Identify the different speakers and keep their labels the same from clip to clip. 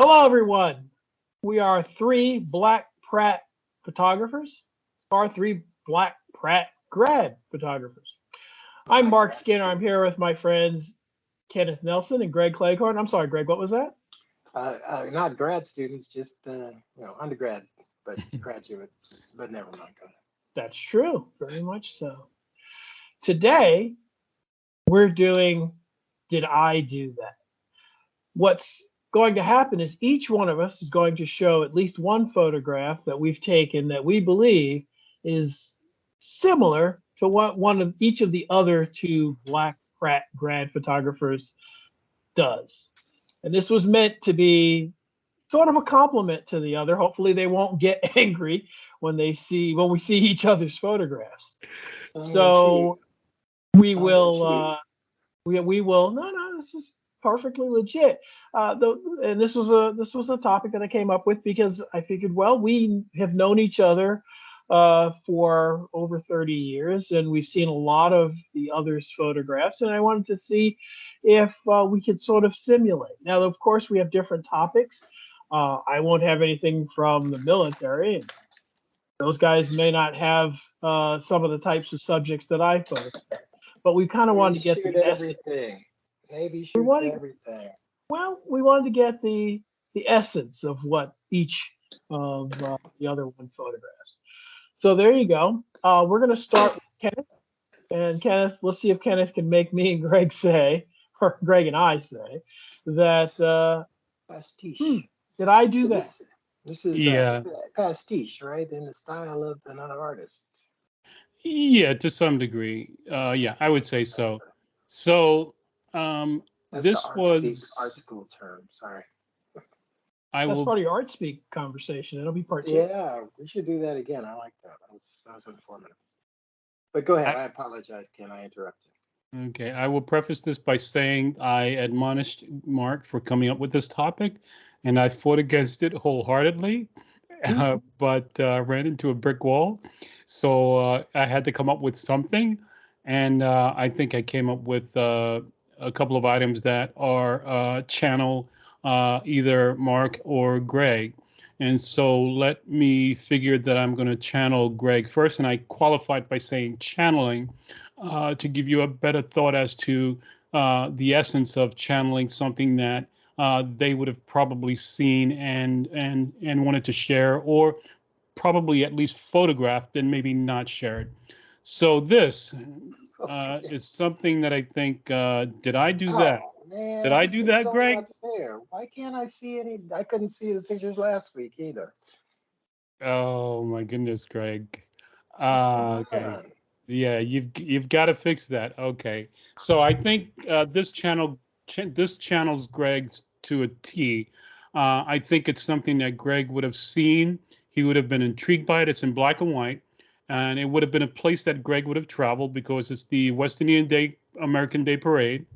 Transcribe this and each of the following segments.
Speaker 1: Hello, everyone. We are three Black Pratt photographers, or three Black Pratt grad photographers. I'm
Speaker 2: Black
Speaker 1: Mark
Speaker 2: grad
Speaker 1: Skinner. I'm here
Speaker 2: students.
Speaker 1: with my friends Kenneth Nelson and Greg Cleghorn. I'm sorry, Greg, what was that?
Speaker 2: Not grad students, just undergrad, but graduates. But never mind. Go ahead.
Speaker 1: That's true, very much so. Today, we're doing Did I Do That? What's going to happen is each one of us is going to show at least one photograph that we've taken that we believe is similar to what one of each of the other two Black Pratt grad photographers does. And this was meant to be sort of a compliment to the other. Hopefully they won't get angry when we see each other's photographs.
Speaker 2: Tongue in cheek.
Speaker 1: So we
Speaker 2: Tongue in
Speaker 1: will
Speaker 2: cheek.
Speaker 1: we will no, this is perfectly legit. And this was a topic that I came up with because I figured, well, we have known each other for over 30 years, and we've seen a lot of the others' photographs, and I wanted to see if we could sort of simulate. Now, of course, we have different topics. I won't have anything from the military, and those guys may not have some of the types of subjects that I photograph, but we kind of wanted
Speaker 2: We
Speaker 1: to get
Speaker 2: shoot
Speaker 1: the essence.
Speaker 2: everything. Navy
Speaker 1: We
Speaker 2: shoots
Speaker 1: wanted,
Speaker 2: everything.
Speaker 1: well, we wanted to get the essence of what each of the other one photographs. So there you go. We're going to start with Kenneth. And Kenneth, let's see if Kenneth can make me and Greg say, or Greg and I say, that,
Speaker 2: Pastiche.
Speaker 1: did I do
Speaker 2: So
Speaker 1: that?
Speaker 2: this is
Speaker 3: Yeah,
Speaker 2: pastiche, right? In the style of another artist.
Speaker 3: yeah, to some degree. Yeah, I would say
Speaker 2: That's
Speaker 3: so.
Speaker 2: the
Speaker 3: So,
Speaker 2: that's the
Speaker 3: this
Speaker 2: art
Speaker 3: was,
Speaker 2: school term. Sorry.
Speaker 3: I
Speaker 1: That's
Speaker 3: will,
Speaker 1: part of your art speak conversation. It'll be part two.
Speaker 2: Yeah, we should do that again. I like that. That was informative. But go ahead.
Speaker 3: I,
Speaker 2: I apologize, Ken. I interrupted.
Speaker 3: okay, I will preface this by saying I admonished Mark for coming up with this topic, and I fought against it wholeheartedly, but ran into a brick wall. So I had to come up with something, and I think I came up with a couple of items that are channel either Mark or Greg. And so let me figure that I'm going to channel Greg first, and I qualified by saying channeling to give you a better thought as to the essence of channeling something that they would have probably seen and wanted to share, or probably at least photographed and maybe not shared. So this
Speaker 2: Okay.
Speaker 3: is something that I think. Did I do that?
Speaker 2: Oh
Speaker 3: Did
Speaker 2: man,
Speaker 3: I
Speaker 2: this
Speaker 3: do
Speaker 2: is
Speaker 3: that,
Speaker 2: so
Speaker 3: Greg?
Speaker 2: not fair. Why can't I see any? I couldn't see the pictures last week either.
Speaker 3: Oh my goodness, Greg.
Speaker 2: Come
Speaker 3: Okay.
Speaker 2: on.
Speaker 3: Yeah, you've got to fix that. Okay. So I think this channels Greg's to a T. I think it's something that Greg would have seen. He would have been intrigued by it. It's in black and white, and it would have been a place that Greg would have traveled because it's the West Indian Day American Day Parade,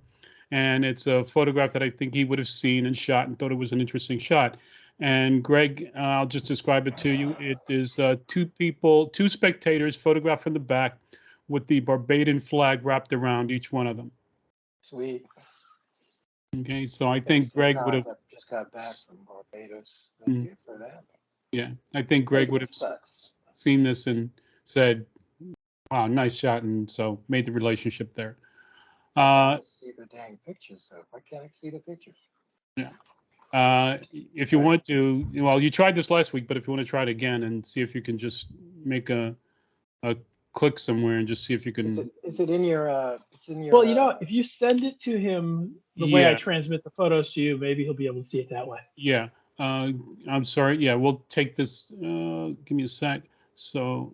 Speaker 3: and it's a photograph that I think he would have seen and shot and thought it was an interesting shot. And Greg, I'll just describe it to you. It is two people, two spectators photographed from the back with the Barbadian flag wrapped around each one of them.
Speaker 2: Sweet.
Speaker 3: Okay, so I
Speaker 2: Thanks.
Speaker 3: think
Speaker 2: Since
Speaker 3: Greg
Speaker 2: how
Speaker 3: would
Speaker 2: I
Speaker 3: have,
Speaker 2: just got back from Barbados. Thank you for that.
Speaker 3: yeah, I think Greg would have
Speaker 2: Vegas sucks.
Speaker 3: seen this and said, wow, nice shot. And so made the relationship there.
Speaker 2: I want
Speaker 3: Uh,
Speaker 2: to see the dang pictures though. Why can't I see the pictures?
Speaker 3: yeah. If you
Speaker 2: Go ahead.
Speaker 3: want to, well, you tried this last week, but if you want to try it again and see if you can just make a click somewhere and just see if you can.
Speaker 2: Is it in your it's in
Speaker 1: Well,
Speaker 2: your
Speaker 1: if you send it to him the way I
Speaker 3: Yeah,
Speaker 1: transmit the photos to you, maybe he'll be able to see it that way.
Speaker 3: yeah. I'm sorry. Yeah, we'll take this. Give me a sec. So,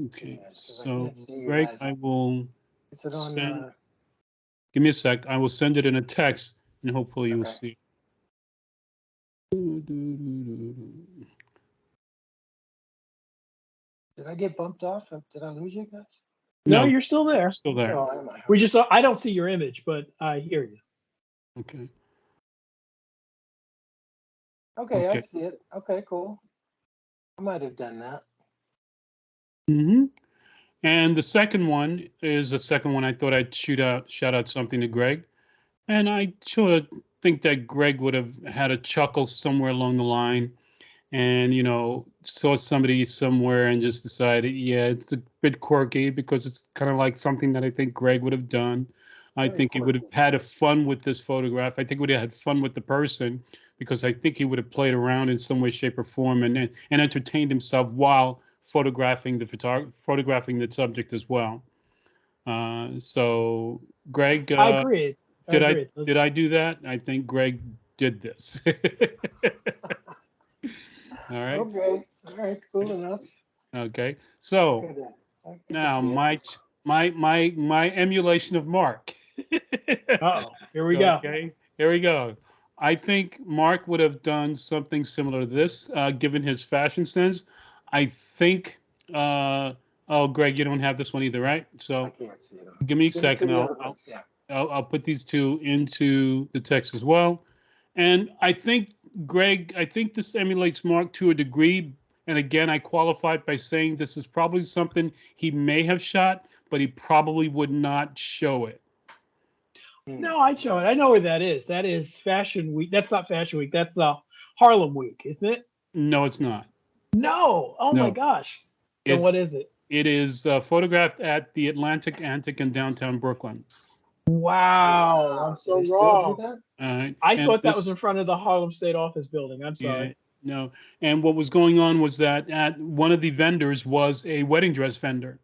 Speaker 3: okay.
Speaker 2: yeah, because I
Speaker 3: So,
Speaker 2: can't see you
Speaker 3: Greg,
Speaker 2: guys.
Speaker 3: I will
Speaker 2: Is it on
Speaker 3: send. Give me a sec. I will send it in a text, and hopefully you will
Speaker 2: okay.
Speaker 3: see.
Speaker 2: Did I get bumped off? Did I lose you guys?
Speaker 1: No,
Speaker 3: No,
Speaker 1: you're still there.
Speaker 3: still there.
Speaker 2: Oh, am I?
Speaker 1: We
Speaker 2: Okay.
Speaker 1: just I don't see your image, but I hear you.
Speaker 3: Okay.
Speaker 2: Okay, I
Speaker 3: Okay.
Speaker 2: see it. Okay, cool. I might have done that.
Speaker 3: hmm And the second one is the second one I thought I'd shout out something to Greg. And I sort of think that Greg would have had a chuckle somewhere along the line and, you know, saw somebody somewhere and just decided, yeah, it's a bit quirky because it's kind of like something that I think Greg would have done. I
Speaker 2: Very
Speaker 3: think he would have
Speaker 2: quirky.
Speaker 3: had a fun with this photograph. I think he would have had fun with the person because I think he would have played around in some way, shape, or form and entertained himself while photographing the subject as well. So, Greg,
Speaker 1: I agree. I
Speaker 3: did I
Speaker 1: agree.
Speaker 3: did I do that? I think Greg did this. All right.
Speaker 2: Okay. All right. Cool enough.
Speaker 3: Okay.
Speaker 2: I
Speaker 3: So
Speaker 2: could, I could
Speaker 3: now
Speaker 2: see it.
Speaker 3: my emulation of Mark.
Speaker 1: Uh-oh. Here we go.
Speaker 3: Okay. Here we go. I think Mark would have done something similar to this, given his fashion sense. I think. Oh, Greg, you don't have this one either, right?
Speaker 2: I
Speaker 3: So
Speaker 2: can't see them.
Speaker 3: give me a
Speaker 2: Send it to
Speaker 3: second.
Speaker 2: the other place. Yeah.
Speaker 3: I'll put these two into the text as well. And I think, Greg, I think this emulates Mark to a degree. And again, I qualified by saying this is probably something he may have shot, but he probably would not show it.
Speaker 1: No, I show it. I know where that is. That is Fashion Week. That's not Fashion Week. That's Harlem Week, isn't it?
Speaker 3: No, it's not.
Speaker 1: No. Oh my
Speaker 3: No,
Speaker 1: gosh. Then what
Speaker 3: it's
Speaker 1: is it?
Speaker 3: it is photographed at the Atlantic Antique in downtown Brooklyn.
Speaker 1: Wow. I'm
Speaker 2: So
Speaker 1: so
Speaker 2: they still do
Speaker 1: wrong.
Speaker 2: that?
Speaker 3: All right,
Speaker 1: I
Speaker 3: and
Speaker 1: thought that was in
Speaker 3: this,
Speaker 1: front of the Harlem State Office building. I'm
Speaker 3: yeah,
Speaker 1: sorry.
Speaker 3: no, and what was going on was that at one of the vendors was a wedding dress vendor,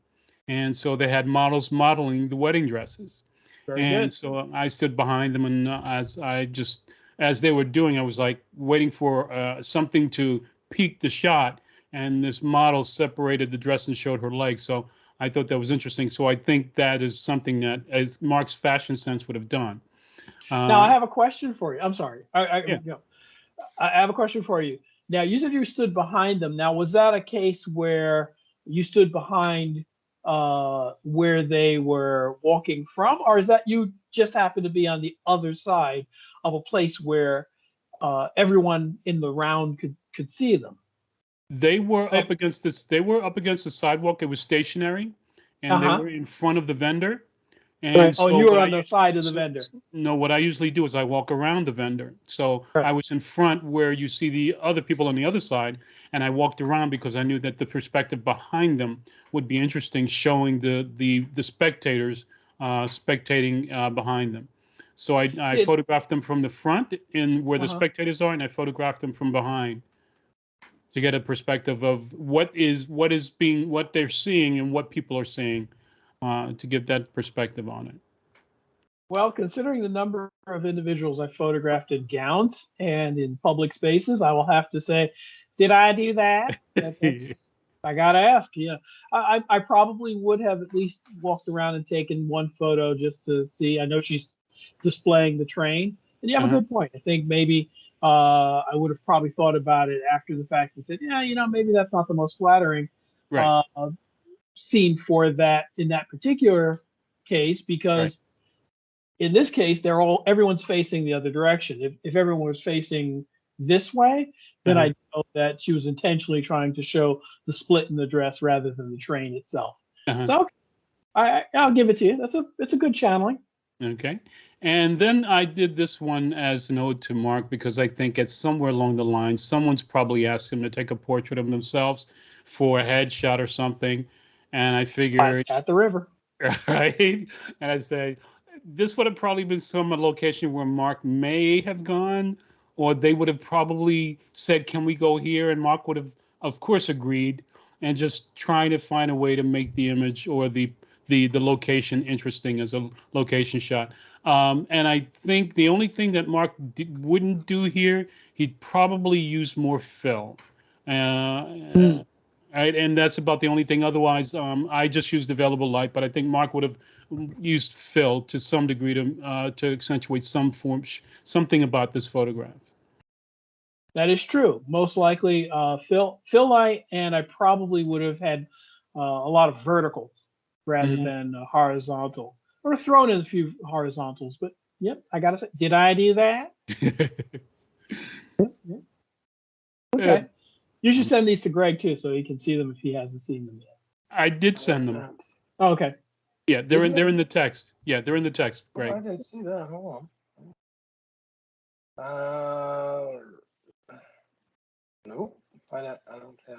Speaker 3: and so they had models modeling the wedding dresses.
Speaker 1: Very
Speaker 3: And
Speaker 1: good.
Speaker 3: so I stood behind them, and as they were doing, I was like waiting for something to peak the shot, and this model separated the dress and showed her legs. So I thought that was interesting. So I think that is something that, as Mark's fashion sense would have done.
Speaker 1: Now I
Speaker 3: Uh,
Speaker 1: have a question for you. I'm sorry.
Speaker 3: yeah,
Speaker 1: I have a question for you. Now you said you stood behind them. Now was that a case where you stood behind where they were walking from, or is that you just happened to be on the other side of a place where everyone in the round could see them?
Speaker 3: they were
Speaker 1: Uh
Speaker 3: up against this. They were up against the sidewalk. It was stationary, and they
Speaker 1: huh.
Speaker 3: were in front of the vendor.
Speaker 1: Right.
Speaker 3: And
Speaker 1: Oh,
Speaker 3: so
Speaker 1: you were
Speaker 3: what I
Speaker 1: on the
Speaker 3: usually
Speaker 1: side of the vendor.
Speaker 3: no, what I usually do is I walk around the vendor. So
Speaker 1: Right.
Speaker 3: I was in front where you see the other people on the other side, and I walked around because I knew that the perspective behind them would be interesting, showing the spectators spectating behind them. So I
Speaker 1: Did
Speaker 3: photographed them from the front in where the
Speaker 1: uh-huh.
Speaker 3: spectators are, and I photographed them from behind to get a perspective of what they're seeing and what people are seeing, to give that perspective on it.
Speaker 1: Well, considering the number of individuals I photographed in gowns and in public spaces, I will have to say, did I do that? That's I gotta ask. Yeah, I probably would have at least walked around and taken one photo just to see. I know she's displaying the train, and you have a
Speaker 3: Uh-huh.
Speaker 1: good point. I think maybe I would have probably thought about it after the fact and said, yeah, maybe that's not the most flattering
Speaker 3: Right,
Speaker 1: uh, scene for that in that particular case
Speaker 3: right.
Speaker 1: because in this case, everyone's facing the other direction. If everyone was facing this way, then
Speaker 3: Uh-huh.
Speaker 1: I know that she was intentionally trying to show the split in the dress rather than the train itself.
Speaker 3: Uh-huh.
Speaker 1: So I'll give it to you. It's a good channeling.
Speaker 3: Okay. And then I did this one as an ode to Mark because I think it's somewhere along the line, someone's probably asked him to take a portrait of themselves for a headshot or something. And I figured,
Speaker 1: At the river.
Speaker 3: right? And I say, this would have probably been some location where Mark may have gone, or they would have probably said, can we go here? And Mark would have, of course, agreed, and just trying to find a way to make the image or the location interesting as a location shot. And I think the only thing that Mark wouldn't do here, he'd probably use more fill.
Speaker 1: Hmm.
Speaker 3: Right, and that's about the only thing. Otherwise, I just used available light, but I think Mark would have used fill to some degree to accentuate something about this photograph.
Speaker 1: That is true. Most likely, fill light, and I probably would have had a lot of verticals rather
Speaker 3: Mhm.
Speaker 1: than horizontal, or thrown in a few horizontals. But yep, I gotta say, did I do that? Yeah.
Speaker 3: Uh,
Speaker 1: Okay. You should send these to Greg too, so he can see them if he hasn't seen them yet.
Speaker 3: I did
Speaker 2: I have
Speaker 3: send them.
Speaker 2: not.
Speaker 1: Oh, okay.
Speaker 3: Yeah,
Speaker 2: Is
Speaker 3: they're
Speaker 2: he?
Speaker 3: in the text. Yeah, they're in the text,
Speaker 2: Oh, I
Speaker 3: Greg.
Speaker 2: didn't see that. Hold on. Nope. I don't have.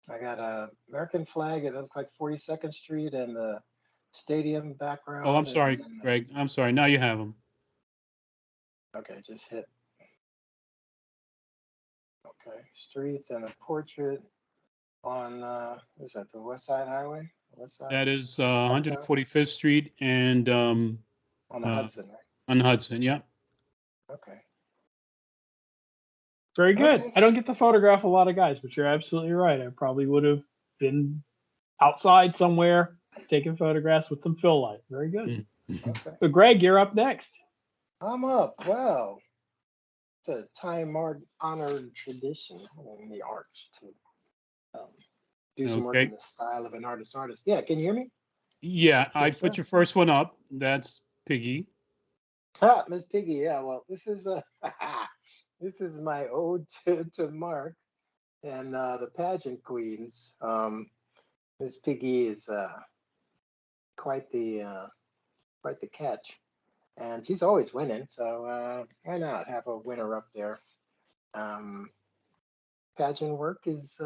Speaker 2: I got a American flag. It looks like 42nd Street and the stadium
Speaker 3: Oh, I'm
Speaker 2: background.
Speaker 3: sorry,
Speaker 2: And then,
Speaker 3: Greg. I'm sorry. Now you have them.
Speaker 2: okay, just hit. Okay, streets and a portrait on what's that? The West Side Highway. West Side.
Speaker 3: That is
Speaker 2: Okay.
Speaker 3: 145th Street and
Speaker 2: On the
Speaker 3: uh,
Speaker 2: Hudson, right?
Speaker 3: on Hudson. Yeah.
Speaker 2: Okay.
Speaker 1: Very good.
Speaker 2: Okay.
Speaker 1: I don't get to photograph a lot of guys, but you're absolutely right. I probably would have been outside somewhere taking photographs with some fill light. Very good.
Speaker 2: Okay.
Speaker 1: So, Greg, you're up next.
Speaker 2: I'm up. Well, it's a time-honored tradition in the arts to do some work in
Speaker 3: Okay.
Speaker 2: the style of an artist. Yeah, can you hear me?
Speaker 3: Yeah, I
Speaker 2: Yes,
Speaker 3: put
Speaker 2: sir.
Speaker 3: your first one up. That's Piggy.
Speaker 2: Ah, Miss Piggy. Yeah, well, this is this is my ode to Mark and the pageant queens. Miss Piggy is quite the catch, and she's always winning. So why not have a winner up there? Um, Pageant work is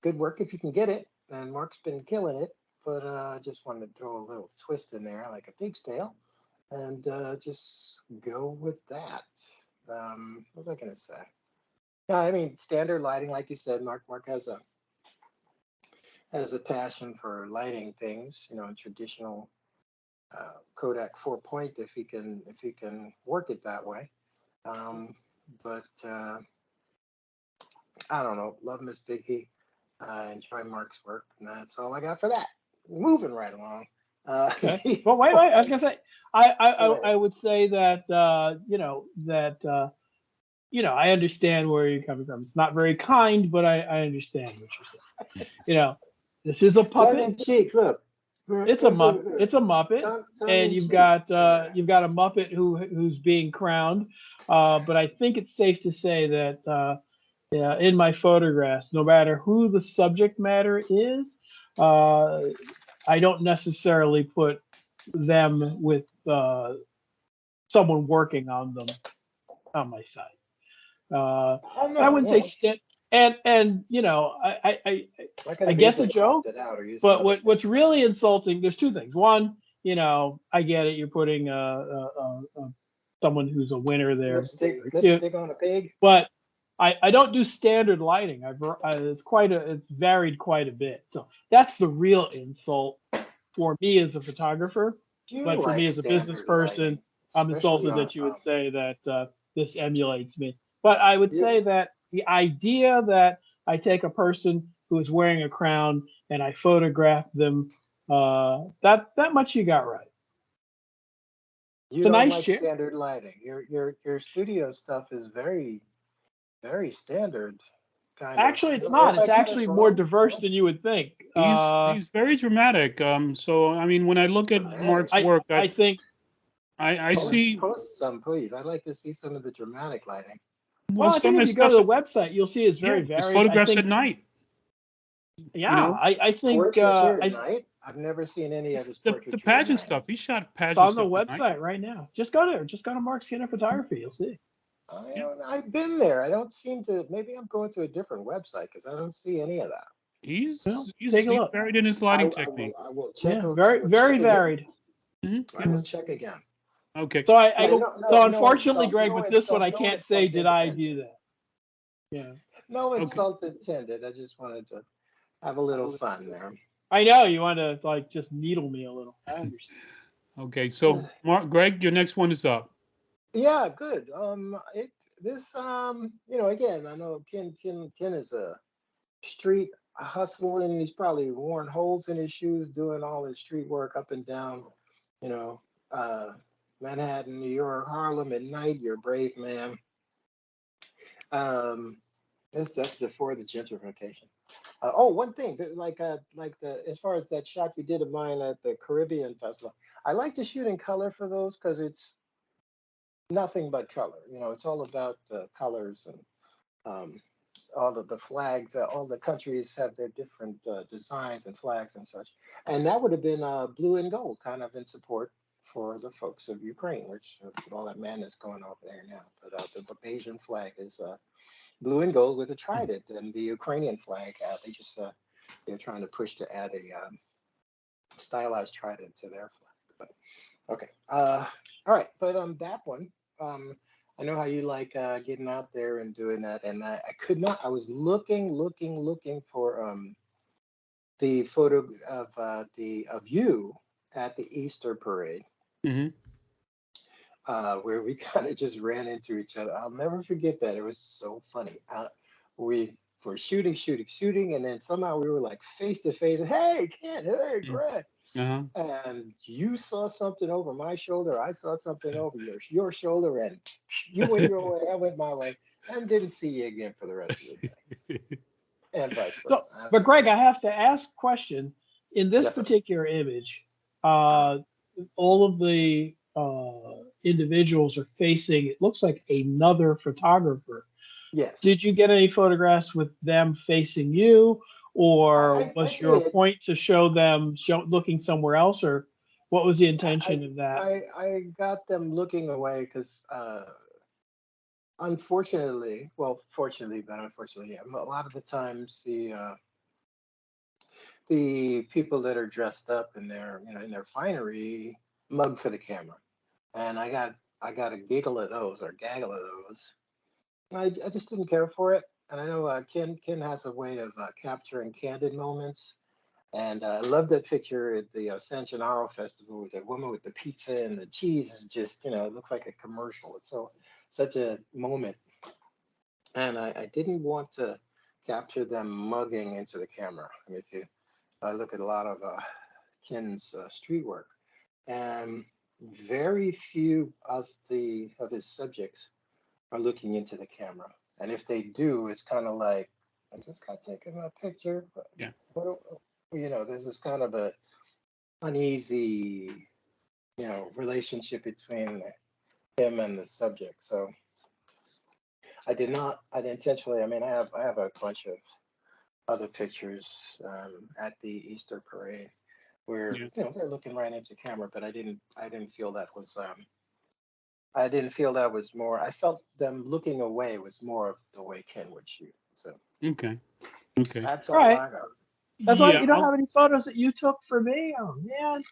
Speaker 2: good work if you can get it, and Mark's been killing it. But I just wanted to throw a little twist in there, like a pig's tail, and just go with that. What was I gonna say? Yeah, I mean standard lighting, like you said. Mark has a passion for lighting things, you know, traditional Kodak 4-point if he can work it that way. But I don't know. Love Miss Piggy. Enjoy Mark's work, and that's all I got for that. Moving right along.
Speaker 1: Okay. Well, wait. I was gonna say,
Speaker 2: Go ahead.
Speaker 1: I would say that I understand where you're coming from. It's not very kind, but I understand what you're saying. This is a
Speaker 2: Tongue in
Speaker 1: puppet.
Speaker 2: cheek. Look.
Speaker 1: It's a mupp. It's a Muppet,
Speaker 2: Tongue
Speaker 1: and
Speaker 2: in cheek.
Speaker 1: you've got a Muppet who's being crowned. But I think it's safe to say that yeah, in my photographs, no matter who the subject matter is, uh, I don't necessarily put them with someone working on them on my site.
Speaker 2: Oh
Speaker 1: I
Speaker 2: no,
Speaker 1: wouldn't say
Speaker 2: no.
Speaker 1: st- and
Speaker 2: Not gonna
Speaker 1: I
Speaker 2: be
Speaker 1: get
Speaker 2: able
Speaker 1: the
Speaker 2: to
Speaker 1: joke,
Speaker 2: crop it out or use
Speaker 1: but
Speaker 2: another
Speaker 1: what's
Speaker 2: picture.
Speaker 1: really insulting? There's two things. One, I get it. You're putting someone who's a winner there.
Speaker 2: Lipstick,
Speaker 1: Very cute.
Speaker 2: lipstick on a pig.
Speaker 1: But I don't do standard lighting. It's varied quite a bit. So that's the real insult for me as a photographer.
Speaker 2: You
Speaker 1: But for me
Speaker 2: like
Speaker 1: as a business
Speaker 2: standard lighting,
Speaker 1: person, I'm
Speaker 2: especially
Speaker 1: insulted
Speaker 2: on
Speaker 1: that you would say that this emulates me. But I would
Speaker 2: you.
Speaker 1: say that the idea that I take a person who is wearing a crown and I photograph them, that much you got right.
Speaker 2: You
Speaker 1: It's a
Speaker 2: don't
Speaker 1: nice
Speaker 2: like
Speaker 1: chair.
Speaker 2: standard lighting. Your studio stuff is very very standard kind of.
Speaker 1: Actually, it's
Speaker 2: Or
Speaker 1: not.
Speaker 2: if I
Speaker 1: It's
Speaker 2: got it
Speaker 1: actually more
Speaker 2: wrong,
Speaker 1: diverse than you would think.
Speaker 3: He's very dramatic. So I mean, when I look at
Speaker 2: dramatic.
Speaker 3: Mark's work,
Speaker 1: I think.
Speaker 3: I see.
Speaker 2: Post some, please. I'd like to see some of the dramatic lighting.
Speaker 3: Well,
Speaker 1: Well, I
Speaker 3: some
Speaker 1: think
Speaker 3: of
Speaker 1: if
Speaker 3: his
Speaker 1: you go to
Speaker 3: stuff,
Speaker 1: the website, you'll see it's
Speaker 3: yeah,
Speaker 1: very
Speaker 3: his
Speaker 1: varied. I
Speaker 3: photographs at
Speaker 1: think,
Speaker 3: night. You
Speaker 1: yeah,
Speaker 3: know,
Speaker 1: I think
Speaker 2: Portraits here at
Speaker 1: I,
Speaker 2: night. I've never seen any of his
Speaker 3: the
Speaker 2: portraiture at
Speaker 3: pageant
Speaker 2: night.
Speaker 3: stuff. He shot
Speaker 1: it's
Speaker 3: pageant
Speaker 1: on the
Speaker 3: stuff at night.
Speaker 1: website right now. Just go there. Just go to Mark Skinner Photography. You'll see.
Speaker 3: Yeah,
Speaker 2: I've been there. I don't seem to. Maybe I'm going to a different website because I don't see any of that.
Speaker 1: Well, take a
Speaker 3: he's
Speaker 1: look.
Speaker 3: varied in his
Speaker 2: I,
Speaker 3: lighting
Speaker 2: I will.
Speaker 3: technique.
Speaker 2: I will check.
Speaker 1: Yeah,
Speaker 2: I
Speaker 1: very
Speaker 2: will check
Speaker 1: very
Speaker 2: again.
Speaker 1: varied.
Speaker 2: I
Speaker 3: Yeah.
Speaker 2: will check again.
Speaker 3: Okay.
Speaker 1: So
Speaker 2: No
Speaker 1: unfortunately,
Speaker 2: insult.
Speaker 1: Greg,
Speaker 2: No
Speaker 1: with this one,
Speaker 2: insult.
Speaker 1: I
Speaker 2: No
Speaker 1: can't say
Speaker 2: insult
Speaker 1: did I
Speaker 2: intended.
Speaker 1: do that. Yeah,
Speaker 2: No
Speaker 3: Okay.
Speaker 2: insult intended. I just wanted to have a little fun there.
Speaker 1: I know you want to like just needle me a little. I understand.
Speaker 3: Okay. So, Greg, your next one is up.
Speaker 2: Yeah, good. Again, I know Ken is a street hustling. He's probably worn holes in his shoes doing all his street work up and down, you know, uh, Manhattan, New York, Harlem at night. You're a brave man. Um, that's before the gentrification. One thing, like the as far as that shot you did of mine at the Caribbean Festival, I like to shoot in color for those because it's nothing but color. You know, it's all about the colors and um, all of the flags, all the countries have their different designs and flags and such. And that would have been blue and gold, kind of in support for the folks of Ukraine, which with all that madness going on over there now. But the Bayesian flag is blue and gold with a trident, and the Ukrainian flag, they're trying to push to add a stylized trident to their flag. But okay, all right. But that one, I know how you like getting out there and doing that, and I could not. I was looking for the photo of you at the Easter parade,
Speaker 3: Mm-hmm.
Speaker 2: where we kind of just ran into each other. I'll never forget that. It was so funny. We were shooting, and then somehow we were like face to face. Hey, Ken. Hey, Greg.
Speaker 3: Uh-huh.
Speaker 2: And you saw something over my shoulder. I saw something over your shoulder, and you went your way. I went my way, and didn't see you again for the rest of the day, and vice versa.
Speaker 1: So, but Greg, I have to ask a question. In this
Speaker 2: Yes, sir.
Speaker 1: particular image, all of the individuals are facing, it looks like another photographer.
Speaker 2: Yes,
Speaker 1: Did you get any photographs with them facing you, or was
Speaker 2: I
Speaker 1: your
Speaker 2: did.
Speaker 1: point to show them looking somewhere else, or what was the intention of that?
Speaker 2: I got them looking away because, unfortunately, well, fortunately, but unfortunately, a lot of the times the people that are dressed up in their in their finery mug for the camera, and I got a giggle of those or gaggle of those. I just didn't care for it, and I know Ken has a way of capturing candid moments. And I love that picture at the San Gennaro Festival with the woman with the pizza and the cheese. Is just, it looks like a commercial. It's such a moment. And I didn't want to capture them mugging into the camera. I mean, if you look at a lot of Ken's street work, and very few of his subjects are looking into the camera. And if they do, it's kind of like, I just got taking a picture.
Speaker 3: Yeah.
Speaker 2: But, there's this kind of a uneasy, relationship between him and the subject. So I intentionally, I mean, I have a bunch of other pictures at the Easter parade where,
Speaker 3: Yeah.
Speaker 2: they're looking right into camera, but I didn't feel that was, I didn't feel that was more, I felt them looking away was more of the way Ken would shoot. So
Speaker 3: Okay. Okay.
Speaker 2: that's
Speaker 1: All
Speaker 2: all
Speaker 1: right.
Speaker 2: I got.
Speaker 1: That's all.
Speaker 3: Yeah.
Speaker 1: You don't have any photos that you took for me? Oh man.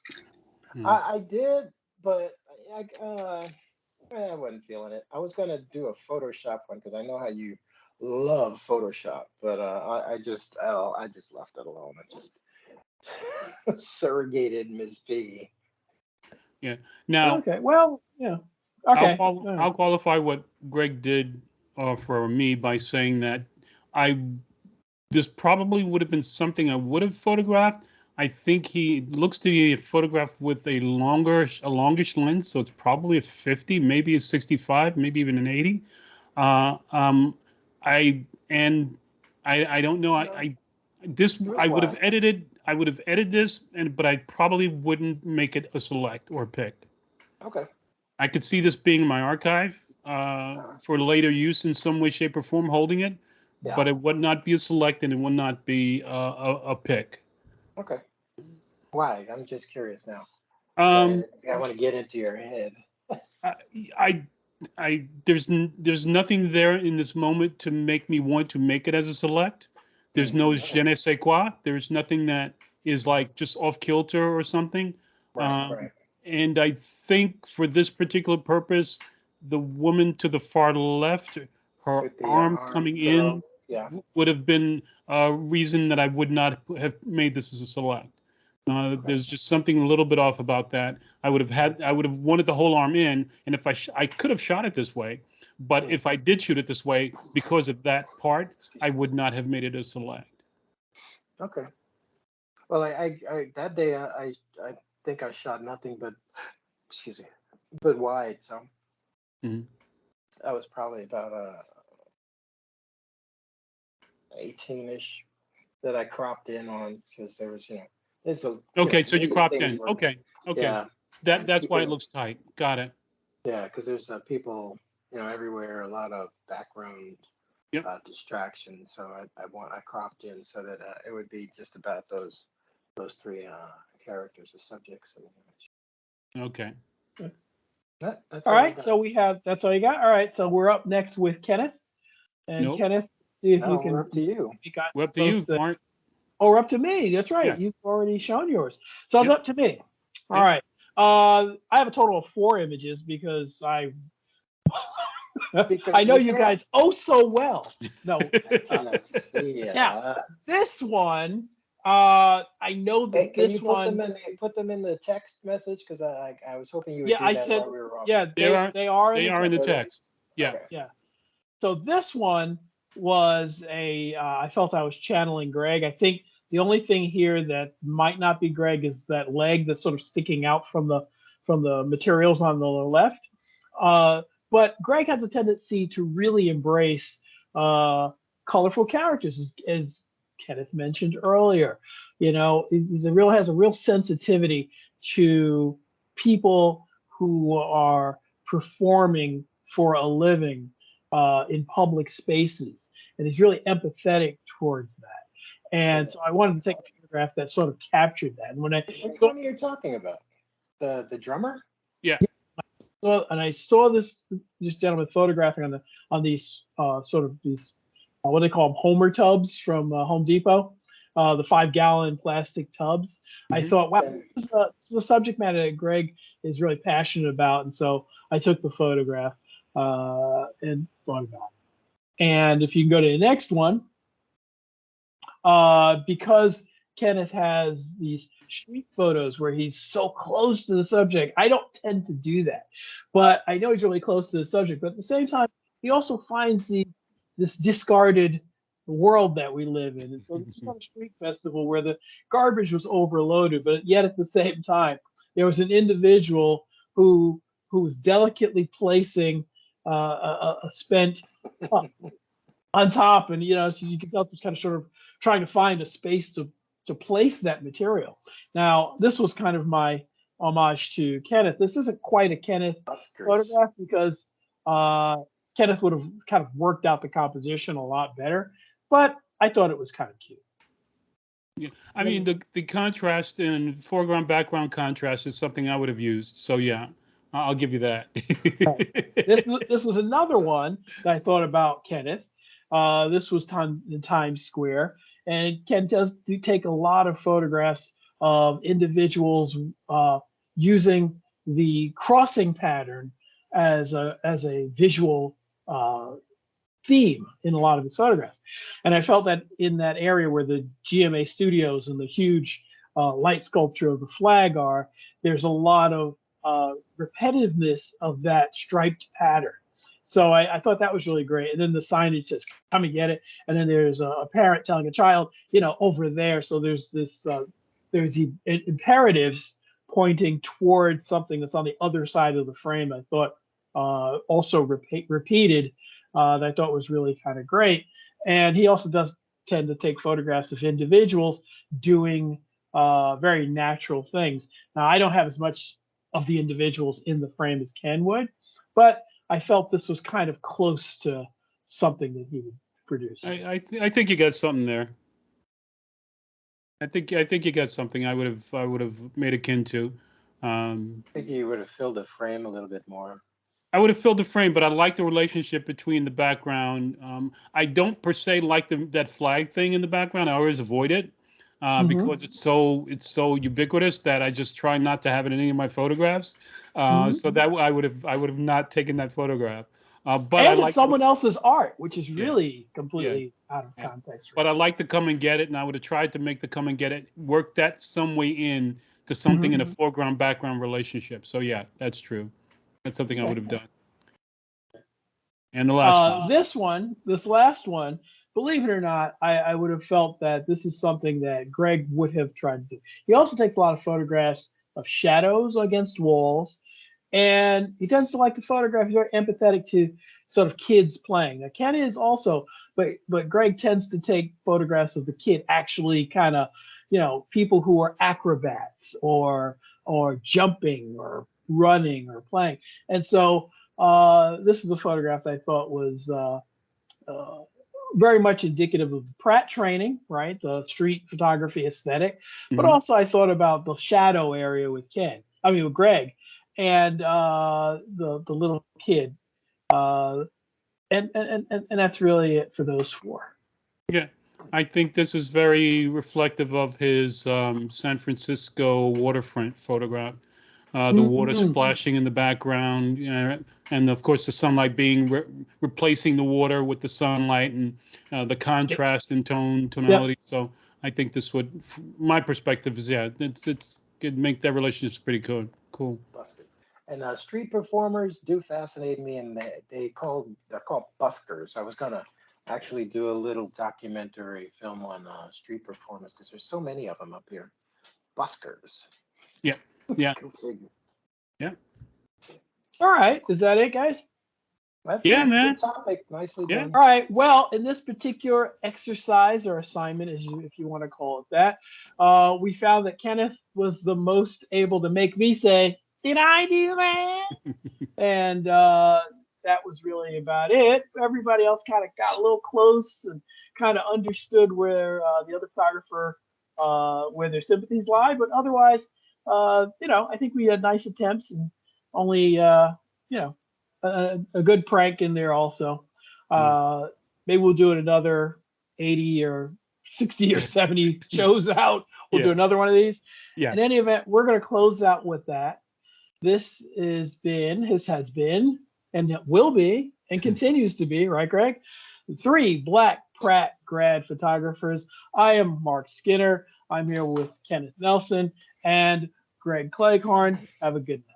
Speaker 2: I did, but I wasn't feeling it. I was gonna do a Photoshop one because I know how you love Photoshop, but I just left it alone. I just surrogated Miss Piggy.
Speaker 3: Yeah. Now,
Speaker 1: Okay. Well, yeah. Okay.
Speaker 3: I'll qualify what Greg did for me by saying that this probably would have been something I would have photographed. I think he looks to be a photograph with a longish lens, so it's probably a 50, maybe a 65, maybe even an 80. I don't know. I would have edited. I would have edited this, but I probably wouldn't make it a select or pick.
Speaker 2: Okay.
Speaker 3: I could see this being in my archive for later use in some way, shape, or form, holding it, but it would not be a select and it would not be a pick.
Speaker 2: Okay. Why? I'm just curious now.
Speaker 3: Um,
Speaker 2: I want to get into your head.
Speaker 3: there's nothing there in this moment to make me want to make it as a select. There's no je ne sais quoi. There's nothing that is like just off kilter or something.
Speaker 2: Right.
Speaker 3: And I think for this particular purpose, the woman to the far left, her
Speaker 2: With the
Speaker 3: arm coming in,
Speaker 2: yeah.
Speaker 3: would have been a reason that I would not have made this as a select. There's just something a little bit off about that. I would have wanted the whole arm in, and if I could have shot it this way, but if I did shoot it this way, because of that part, I would not have made it a select.
Speaker 2: Okay. Well, I that day I think I shot nothing but, excuse me, but wide. So that was probably about 18-ish that I cropped in on because there was, there's a
Speaker 3: okay, so you cropped in. Okay.
Speaker 2: Yeah.
Speaker 3: That's why it looks tight. Got it.
Speaker 2: Yeah, because there's people, everywhere, a lot of background distraction. So I cropped in so that it would be just about those three characters or subjects in the image.
Speaker 3: Okay.
Speaker 2: That's
Speaker 1: All
Speaker 2: all I
Speaker 1: right,
Speaker 2: got.
Speaker 1: so that's all you got. All right, so we're up next with Kenneth. And
Speaker 3: Nope.
Speaker 1: Kenneth, see if you
Speaker 2: Now
Speaker 1: can.
Speaker 2: we're up to you.
Speaker 1: Got
Speaker 3: We're up to you,
Speaker 1: both,
Speaker 3: Mark.
Speaker 1: oh, we're up to me. That's right.
Speaker 3: Yes.
Speaker 1: You've already shown yours. So it's
Speaker 3: Yep.
Speaker 1: up to me. All
Speaker 3: Yep.
Speaker 1: right. I have a total of 4 images because I
Speaker 2: Because
Speaker 1: know
Speaker 2: you
Speaker 1: you
Speaker 2: can.
Speaker 1: guys so well. No.
Speaker 2: I cannot see it.
Speaker 1: Now, this one, I know
Speaker 2: Hey,
Speaker 1: that
Speaker 2: can
Speaker 1: this
Speaker 2: you put
Speaker 1: one.
Speaker 2: them in the text message? Because I was hoping you would
Speaker 1: Yeah,
Speaker 2: do
Speaker 1: I
Speaker 2: that
Speaker 1: said.
Speaker 2: while we were off.
Speaker 1: Yeah, they are.
Speaker 3: They are in the text. Yeah.
Speaker 2: Okay.
Speaker 1: Yeah. So this one was I felt I was channeling Greg. I think the only thing here that might not be Greg is that leg that's sort of sticking out from the materials on the left. But Greg has a tendency to really embrace colorful characters, as Kenneth mentioned earlier. You know, has a real sensitivity to people who are performing for a living in public spaces, and he's really empathetic towards that. And so I wanted to take a photograph that sort of captured that. And when I
Speaker 2: Which one are you talking about? The drummer?
Speaker 3: Yeah.
Speaker 1: I saw this gentleman photographing on these sort of these what do they call them, Homer tubs from Home Depot, the 5-gallon plastic tubs. I thought, wow, this is a subject matter that Greg is really passionate about, and so I took the photograph and thought about it. And if you can go to the next one, because Kenneth has these street photos where he's so close to the subject. I don't tend to do that, but I know he's really close to the subject. But at the same time, he also finds this discarded world that we live in. And so this is on a street festival where the garbage was overloaded, but yet at the same time, there was an individual who was delicately placing a spent cup on top, and so you can tell it's kind of sort of trying to find a space to place that material. Now, this was kind of my homage to Kenneth. This isn't quite a Kenneth photograph because Kenneth would have kind of worked out the composition a lot better, but I thought it was kind of cute.
Speaker 3: Yeah, I mean the contrast and foreground background contrast is something I would have used. So yeah, I'll give you that.
Speaker 1: This was another one that I thought about Kenneth. This was in Times Square, and Ken does take a lot of photographs of individuals using the crossing pattern as a visual theme in a lot of his photographs. And I felt that in that area where the GMA studios and the huge light sculpture of the flag are, there's a lot of repetitiveness of that striped pattern. So I thought that was really great. And then the signage says, come and get it. And then there's a parent telling a child, over there. So there's there's the imperatives pointing towards something that's on the other side of the frame. I thought also repeated that I thought was really kind of great. And he also does tend to take photographs of individuals doing very natural things. Now, I don't have as much of the individuals in the frame as Ken would, but I felt this was kind of close to something that he would produce.
Speaker 3: I think you got something there. I think you got something I would have made akin to.
Speaker 2: I think you would have filled the frame a little bit more.
Speaker 3: I would have filled the frame, but I like the relationship between the background. I don't per se like that flag thing in the background. I always avoid it because it's so ubiquitous that I just try not to have it in any of my photographs. So that I would have not taken that photograph. But
Speaker 1: and it's someone else's art, which is really completely out of context.
Speaker 3: But I like to come and get it, and I would have tried to make the come and get it work that some way in to something in a foreground background relationship. So yeah, that's true. That's something I would have done. And the last one.
Speaker 1: This last one, believe it or not, I would have felt that this is something that Greg would have tried to do. He also takes a lot of photographs of shadows against walls, and he tends to like to photograph. He's very empathetic to sort of kids playing. Now, Ken is also, but Greg tends to take photographs of the kid actually kind of, people who are acrobats or jumping or running or playing. And so this is a photograph that I thought was very much indicative of the Pratt training, right? The street photography aesthetic. But
Speaker 3: Mhm.
Speaker 1: also I thought about the shadow area with with Greg, and the little kid. And that's really it for those four.
Speaker 3: Yeah, I think this is very reflective of his San Francisco waterfront photograph. The water
Speaker 1: Mhm.
Speaker 3: splashing in the background, and of course the sunlight being replacing the water with the sunlight, and the contrast in tonality. So I think this would, my perspective is, yeah, it's could make that relationship pretty good. Cool.
Speaker 2: Busted. And street performers do fascinate me, and they're called buskers. I was gonna actually do a little documentary film on street performers because there's so many of them up here. Buskers.
Speaker 3: Yeah, yeah,
Speaker 2: Go figure.
Speaker 3: yeah,
Speaker 1: All right. Is that it, guys?
Speaker 2: That's
Speaker 3: yeah,
Speaker 2: it.
Speaker 3: man.
Speaker 2: Good topic. Nicely
Speaker 3: Yeah.
Speaker 2: done.
Speaker 1: All right. Well, in this particular exercise or assignment, if you want to call it that, we found that Kenneth was the most able to make me say, "Did I do that?" And that was really about it. Everybody else kind of got a little close and kind of understood where the other photographer, where their sympathies lie. But otherwise, I think we had nice attempts and only, a good prank in there also. Maybe we'll do it another 80 or 60 or 70 shows out. We'll do
Speaker 3: Yeah.
Speaker 1: another one of these.
Speaker 3: Yeah.
Speaker 1: In any event, we're going to close out with that. This has been, and it will be, and continues to be, right, Greg? 3 Black Pratt grad photographers. I am Mark Skinner. I'm here with Kenneth Nelson and Greg Cleghorn. Have a good night.